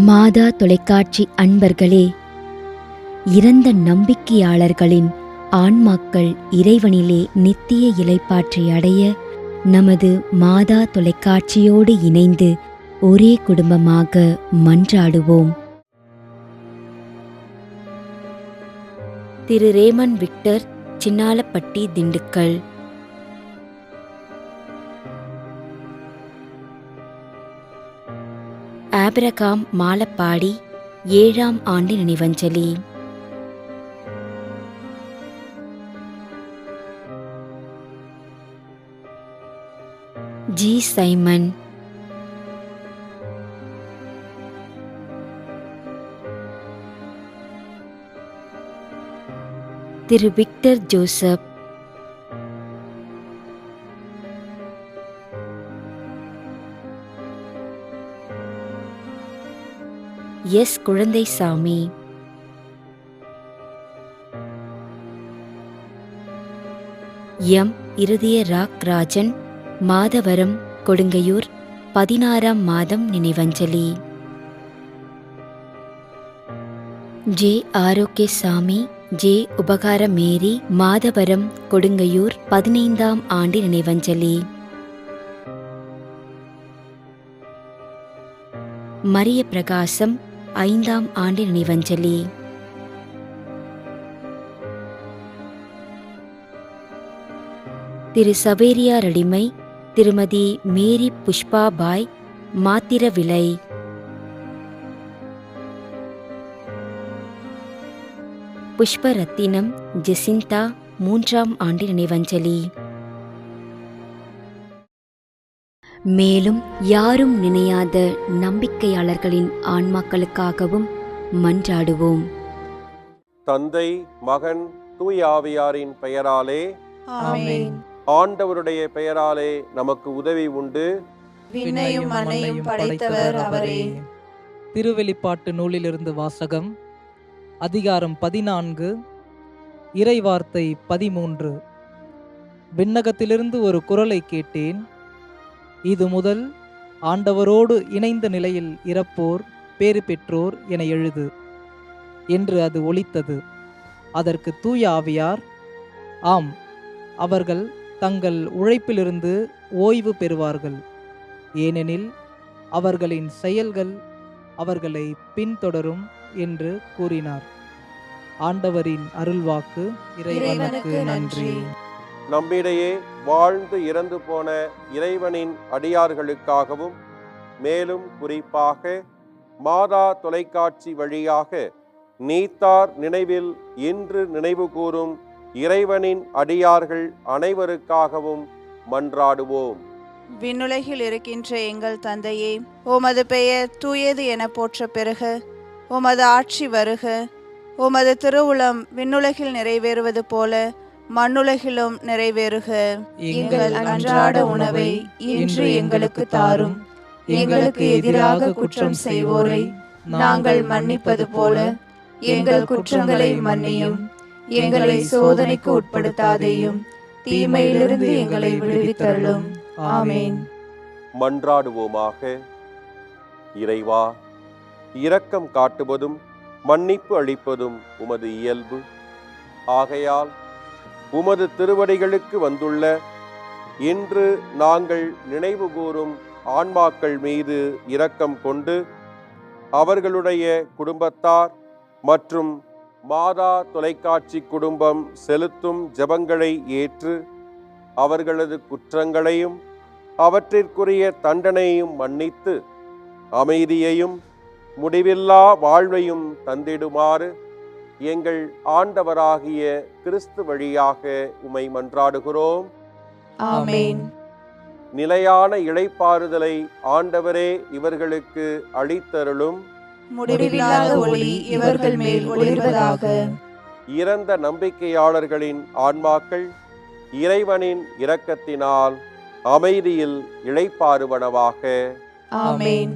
மாதா தொலைக்காட்சி அன்பர்களே, இறந்த நம்பிக்கையாளர்களின் ஆன்மாக்கள் இறைவனிலே நித்திய இளைப்பாற்றை அடைய நமது மாதா தொலைக்காட்சியோடு இணைந்து ஒரே குடும்பமாக மன்றாடுவோம். Thiru Raymond Victor, Chinnalapatti, Dindigul. Abraham, Malappadi, 7ஆம் ஆண்டு நினைவஞ்சலி. G. Simon. Thiru Victor Joseph. S. Kulandaisamy. M. Iruthaya Rajan, Madhavaram, Kodungaiyur, 16ஆம் மாதம் நினைவஞ்சலி. ஜே. ஆரோக்கியசாமி, ஜே. உபகார மேரி, மாதவரம், கொடுங்கையூர், 15ஆம் ஆண்டு நினைவஞ்சலி. மரிய பிரகாசம், 5ஆம் ஆண்டு நினைவஞ்சலி. திரு சவேரியார் அடிமை, திருமதி மேரி புஷ்பாபாய், மாத்திரவிளை. புஷ்பரத்தினம் ஜெசிந்தா, 3ஆம் ஆண்டு நினைவஞ்சலி. மேலும் யாரும் நினையாத நம்பிக்கையாளர்களின் ஆன்மாக்களுக்காகவும் மன்றாடுவோம். தந்தை, மகன், தூய ஆவியாரின் பெயராலே ஆமென். ஆண்டவருடைய பெயராலே நமக்கு உதவி உண்டு. விண்ணையும் மண்ணையும் படைத்தவர் அவரே. திருவெளிப்பாட்டு நூலிலிருந்து வாசகம். அதிகாரம் 14, இறைவார்த்தை 13. விண்ணகத்திலிருந்து ஒரு குரலை கேட்டேன். இது முதல் ஆண்டவரோடு இணைந்த நிலையில் இறப்போர் பேறு பெற்றோர் என எழுது என்று அது ஒலித்தது. அதற்கு தூய ஆவியார், ஆம், அவர்கள் தங்கள் உழைப்பிலிருந்து ஓய்வு பெறுவார்கள், ஏனெனில் அவர்களின் செயல்கள் அவர்களை பின்தொடரும் என்று கூறினார். ஆண்டவரின் அருள்வாக்கு. இறைவனுக்கு நன்றி. நம்மிடையே வாழ்ந்து இறந்து போன இறைவனின் அடியார்களுக்காகவும், மேலும் குறிப்பாக மாதா தொலைக்காட்சி வழியாக நீத்தார் நினைவில் இன்று நினைவு கூறும் இறைவனின் அடியார்கள் அனைவருக்காகவும் மன்றாடுவோம். விண்ணுலகில் இருக்கின்ற எங்கள் தந்தையே, உமது பெயர் தூயது என போற்ற பெறுக. உமது ஆட்சி வருக. உமது திருவுளம் விண்ணுலகில் நிறைவேறுவது போல மண்ணுலகிலும் நிறைவேறுக. எங்கள் அன்றாட உணவை இன்று எங்களுக்கு தாரும். எங்களுக்கு எதிராக குற்றம் செய்வோரை நாங்கள் மன்னிப்பது போல எங்கள் குற்றங்களை மன்னியும். எங்களை சோதனைக்கு உட்படுத்தாதேயும், தீமையிலிருந்து எங்களை விடுவித்தருளும். ஆமென். மன்றாடுவோமாக. இறைவா, இரக்கம் காட்டுவதும் மன்னிப்பு அளிப்பதும் உமது இயல்பு. ஆகையால் உமது திருவடிகளுக்கு வந்துள்ள இன்று நாங்கள் நினைவு கூறும் ஆன்மாக்கள் மீது இரக்கம் கொண்டு அவர்களுடைய குடும்பத்தார் மற்றும் மாதா தொலைக்காட்சி குடும்பம் செலுத்தும் ஜெபங்களை ஏற்று அவர்களது குற்றங்களையும் அவற்றிற்குரிய தண்டனையும் மன்னித்து அமைதியையும் முடிவில்லா வாழ்வையும் தந்திடுமாறு எங்கள் ஆண்டவராகிய கிறிஸ்து வழியாக உம்மை மன்றாடுகிறோம். ஆமென். நிலையான இளைப்பாறுதலை ஆண்டவரே இவர்களுக்கு அளித்தருளும். முடிவில்லாத ஒளி இவர்கள் மேல் ஒளிர்வதாக. இறந்த நம்பிக்கையாளர்களின் ஆன்மாக்கள் இறைவனின் இரக்கத்தினால் அமைதியில் இளைப்பாறுவனவாக. ஆமென்.